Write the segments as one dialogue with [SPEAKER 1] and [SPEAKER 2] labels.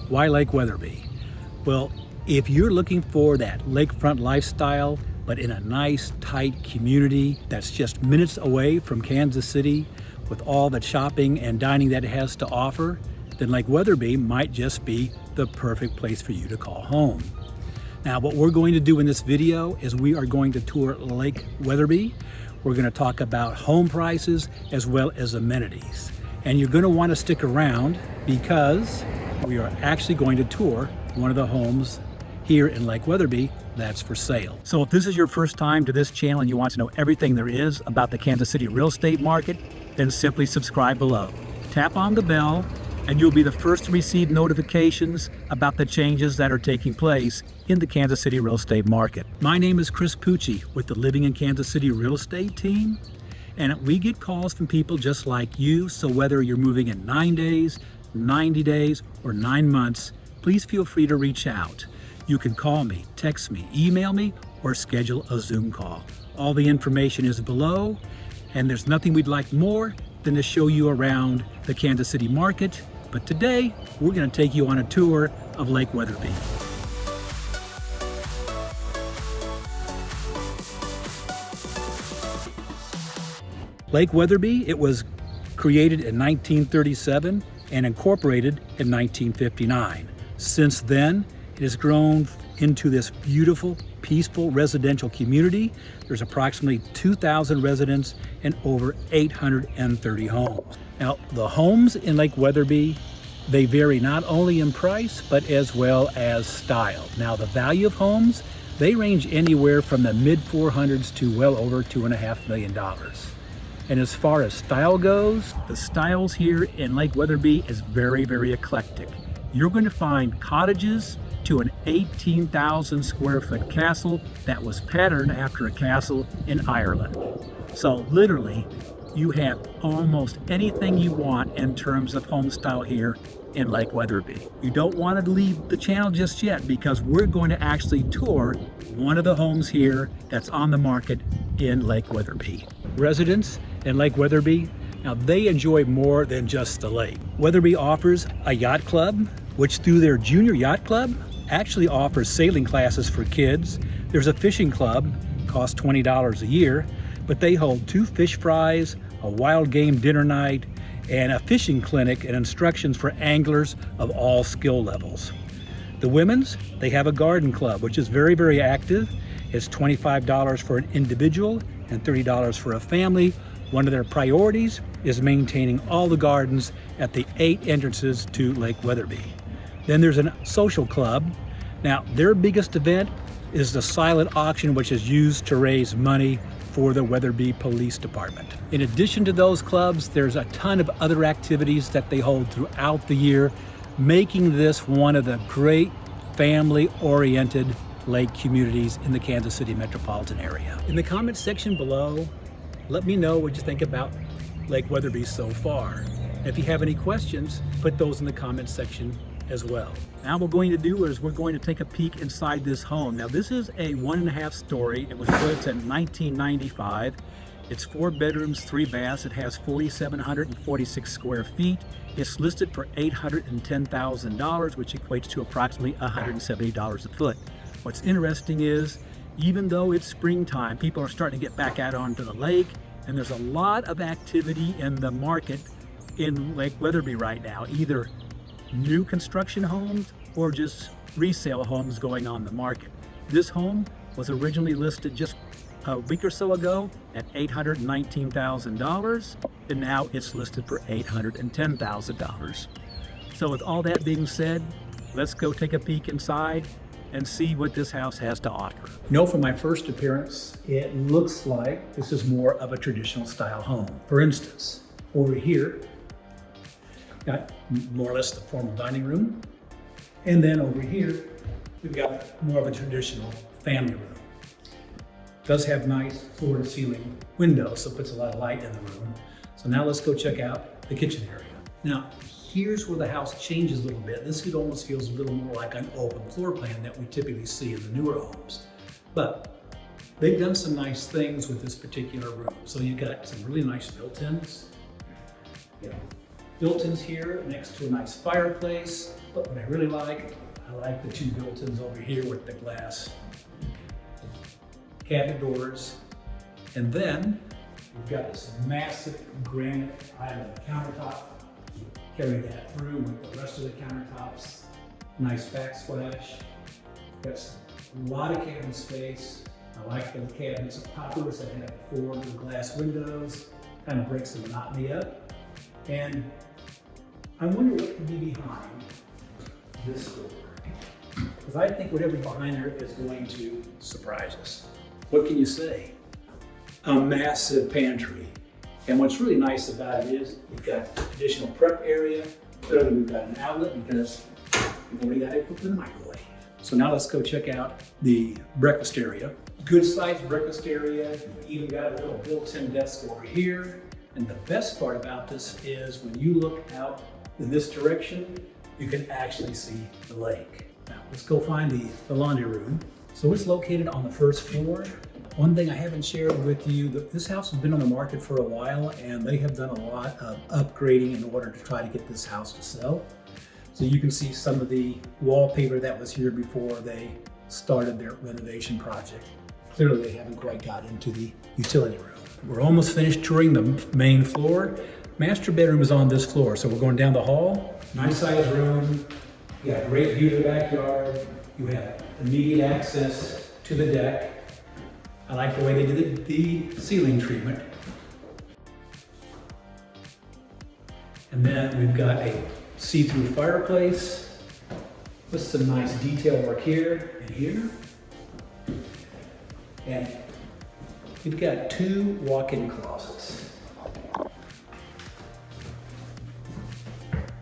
[SPEAKER 1] Why Lake Weatherby? Well, if you're looking for that lakefront lifestyle, but in a nice, tight community that's just minutes away from Kansas City with all the shopping and dining that it has to offer, then Lake Weatherby might just be the perfect place for you to call home. Now, what we're going to do in this video is we are going to tour Lake Weatherby. We're going to talk about home prices as well as amenities. And you're going to want to stick around because we are actually going to tour one of the homes here in Lake Weatherby that's for sale. So if this is your first time to this channel and you want to know everything there is about the Kansas City real estate market, then simply subscribe below. Tap on the bell and you'll be the first to receive notifications about the changes that are taking place in the Kansas City real estate market. My name is Chris Pucci with the Living in Kansas City real estate team, and we get calls from people just like you. So whether you're moving in 9 days, 90 days, or 9 months, please feel free to reach out. You can call me, text me, email me, or schedule a Zoom call. All the information is below, and there's nothing we'd like more than to show you around the Kansas City market. But today, we're going to take you on a tour of Lake Weatherby. Lake Weatherby, it was created in 1937 and incorporated in 1959. Since then, it has grown into this beautiful, peaceful residential community. There's approximately 2,000 residents and over 830 homes. Now, the homes in Lake Weatherby, they vary not only in price, but as well as style. Now, the value of homes, they range anywhere from the mid 400s to well over $2.5 million. And as far as style goes, the styles here in Lake Weatherby is very, very eclectic. You're going to find cottages to an 18,000 square foot castle that was patterned after a castle in Ireland. So literally, you have almost anything you want in terms of home style here in Lake Weatherby. You don't want to leave the channel just yet because we're going to actually tour one of the homes here that's on the market in Lake Weatherby. Residents in Lake Weatherby, now they enjoy more than just the lake. Weatherby offers a yacht club, which through their junior yacht club actually offers sailing classes for kids. There's a fishing club, costs $20 a year, but they hold 2 fish fries, a wild game dinner night, and a fishing clinic and instructions for anglers of all skill levels. The women's, they have a garden club, which is very, very active. It's $25 for an individual and $30 for a family. One of their priorities is maintaining all the gardens at the 8 entrances to Lake Weatherby. Then there's a social club. Now, their biggest event is the silent auction, which is used to raise money for the Weatherby Police Department. In addition to those clubs, there's a ton of other activities that they hold throughout the year, making this one of the great family-oriented lake communities in the Kansas City metropolitan area. In the comments section below, let me know what you think about Lake Weatherby so far. If you have any questions, put those in the comments section as well. Now what we're going to do is we're going to take a peek inside this home. Now this is a 1.5 story. It was built in 1995. It's 4 bedrooms, 3 baths. It has 4,746 square feet. It's listed for $810,000, which equates to approximately $170 a foot. What's interesting is, even though it's springtime, people are starting to get back out onto the lake, and there's a lot of activity in the market in Lake Weatherby right now, either new construction homes or just resale homes going on the market. This home was originally listed just a week or so ago at $819,000, and now it's listed for $810,000. So with all that being said, let's go take a peek inside and see what this house has to offer. From my first appearance, it looks like this is more of a traditional style home. For instance, over here, got more or less the formal dining room. And then over here, we've got more of a traditional family room. It does have nice floor to ceiling windows, so it puts a lot of light in the room. So now let's go check out the kitchen area. Now, here's where the house changes a little bit. This almost feels a little more like an open floor plan that we typically see in the newer homes. But they've done some nice things with this particular room. So you've got some really nice built-ins. Built-ins here next to a nice fireplace, But what I really like, I like the two built-ins over here with the glass cabinet doors. And then we've got this massive granite island countertop. Carry that through with the rest of the countertops. Nice backsplash. Got a lot of cabinet space. I like the cabinets of poppers that have 4 little glass windows. Kind of breaks the monotony up. And I wonder what could be behind this door. Because I think whatever's behind there is going to surprise us. What can you say? A massive pantry. And what's really nice about it is you've got additional prep area. Clearly we've got an outlet because we've already got it cooked in the microwave. So now let's go check out the breakfast area. Good sized breakfast area. You've even got a little built-in desk over here. And the best part about this is when you look out in this direction, you can actually see the lake. Now let's go find the laundry room. So it's located on the first floor. One thing I haven't shared with you, this house has been on the market for a while and they have done a lot of upgrading in order to try to get this house to sell. So you can see some of the wallpaper that was here before they started their renovation project. Clearly they haven't quite got into the utility room. We're almost finished touring the main floor. Master bedroom is on this floor, so we're going down the hall. Nice sized room. You got a great view of the backyard. You have immediate access to the deck. I like the way they did the ceiling treatment. And then we've got a see-through fireplace with some nice detail work here and here. And we've got 2 walk-in closets.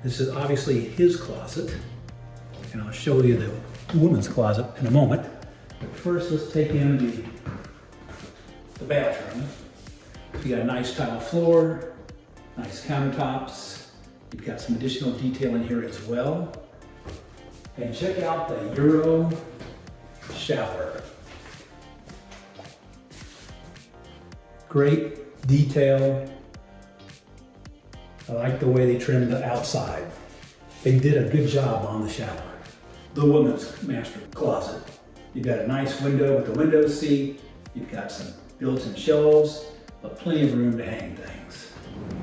[SPEAKER 1] This is obviously his closet, and I'll show you the woman's closet in a moment. But first, let's take in the bathroom. You got a nice tile floor, nice countertops. You've got some additional detail in here as well. And check out the Euro shower. Great detail. I like the way they trimmed the outside. They did a good job on the shower. The woman's master closet. You've got a nice window with a window seat. You've got some built-in shelves, but plenty of room to hang things.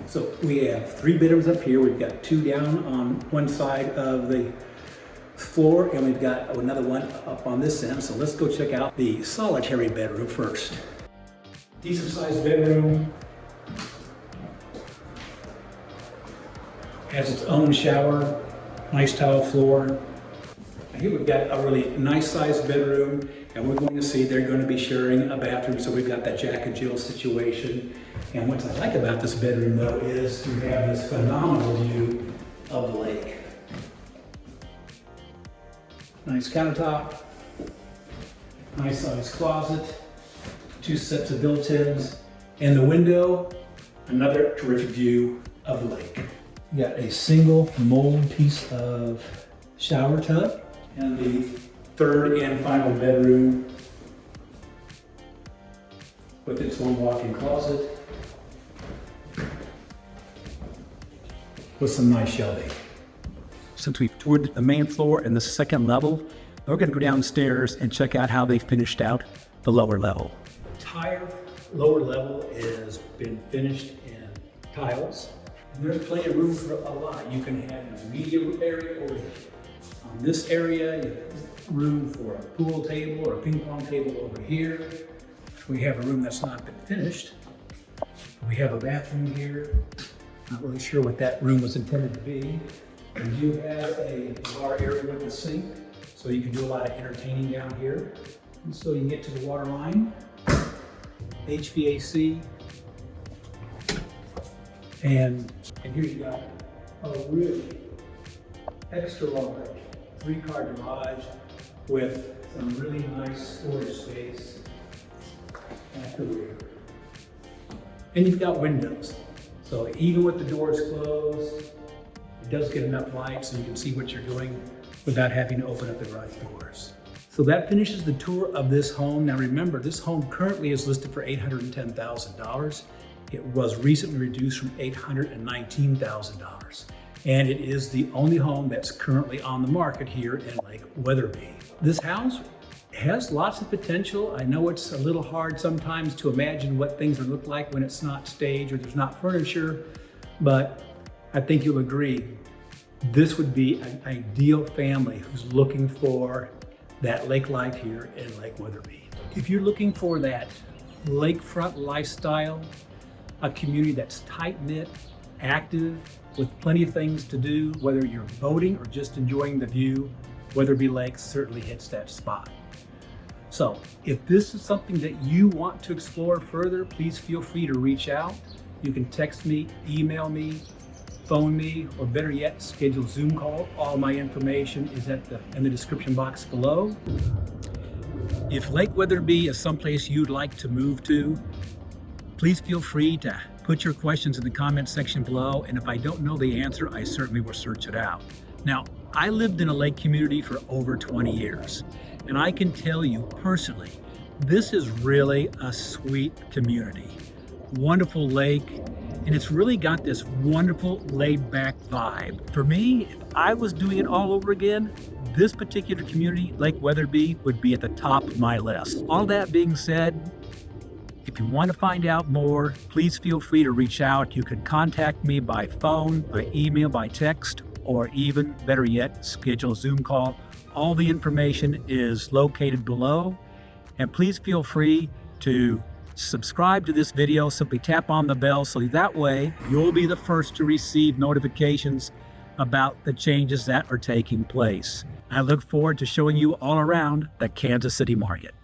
[SPEAKER 1] So we have 3 bedrooms up here. We've got 2 down on one side of the floor, and we've got another one up on this end. So let's go check out the solitary bedroom first. Decent sized bedroom. Has its own shower, nice tile floor. Here we've got a really nice sized bedroom, and we're going to see they're going to be sharing a bathroom, so we've got that Jack and Jill situation. And what I like about this bedroom though is you have this phenomenal view of the lake. Nice countertop, nice sized closet, 2 sets of built-ins, and the window, another terrific view of the lake. You got a single mold piece of shower tub, and the 3rd and final bedroom with its own walk-in closet with some nice shelving. Since we've toured the main floor and the 2nd level, we're going to go downstairs and check out how they finished out the lower level. The entire lower level has been finished in tiles. And there's plenty of room for a lot. You can have an immediate area over here. On this area, you have room for a pool table or a ping pong table over here. We have a room that's not been finished. We have a bathroom here. Not really sure what that room was intended to be. And you have a bar area with a sink, so you can do a lot of entertaining down here. And so you can get to the water line, HVAC, and here you got a really extra large 3-car garage with some really nice storage space at the rear. And you've got windows. So even with the doors closed, it does get enough light so you can see what you're doing without having to open up the garage doors. So that finishes the tour of this home. Now remember, this home currently is listed for $810,000. It was recently reduced from $819,000. and it is the only home that's currently on the market here in Lake Weatherby. This house has lots of potential. I know it's a little hard sometimes to imagine what things would look like when it's not staged or there's not furniture, but I think you'll agree this would be an ideal family who's looking for that lake life here in Lake Weatherby. If you're looking for that lakefront lifestyle, a community that's tight-knit, active, with plenty of things to do, whether you're boating or just enjoying the view, Weatherby Lake certainly hits that spot. So if this is something that you want to explore further, please feel free to reach out. You can text me, email me, phone me, or better yet, schedule a Zoom call. All my information is in the description box below. If Lake Weatherby is someplace you'd like to move to, please feel free to put your questions in the comment section below, and if I don't know the answer, I certainly will search it out. Now, I lived in a lake community for over 20 years, and I can tell you personally, this is really a sweet community. Wonderful lake, and it's really got this wonderful laid-back vibe. For me, if I was doing it all over again, this particular community, Lake Weatherby, would be at the top of my list. All that being said, if you want to find out more, please feel free to reach out. You can contact me by phone, by email, by text, or even better yet, schedule a Zoom call. All the information is located below. And please feel free to subscribe to this video. Simply tap on the bell so that way you'll be the first to receive notifications about the changes that are taking place. I look forward to showing you all around the Kansas City market.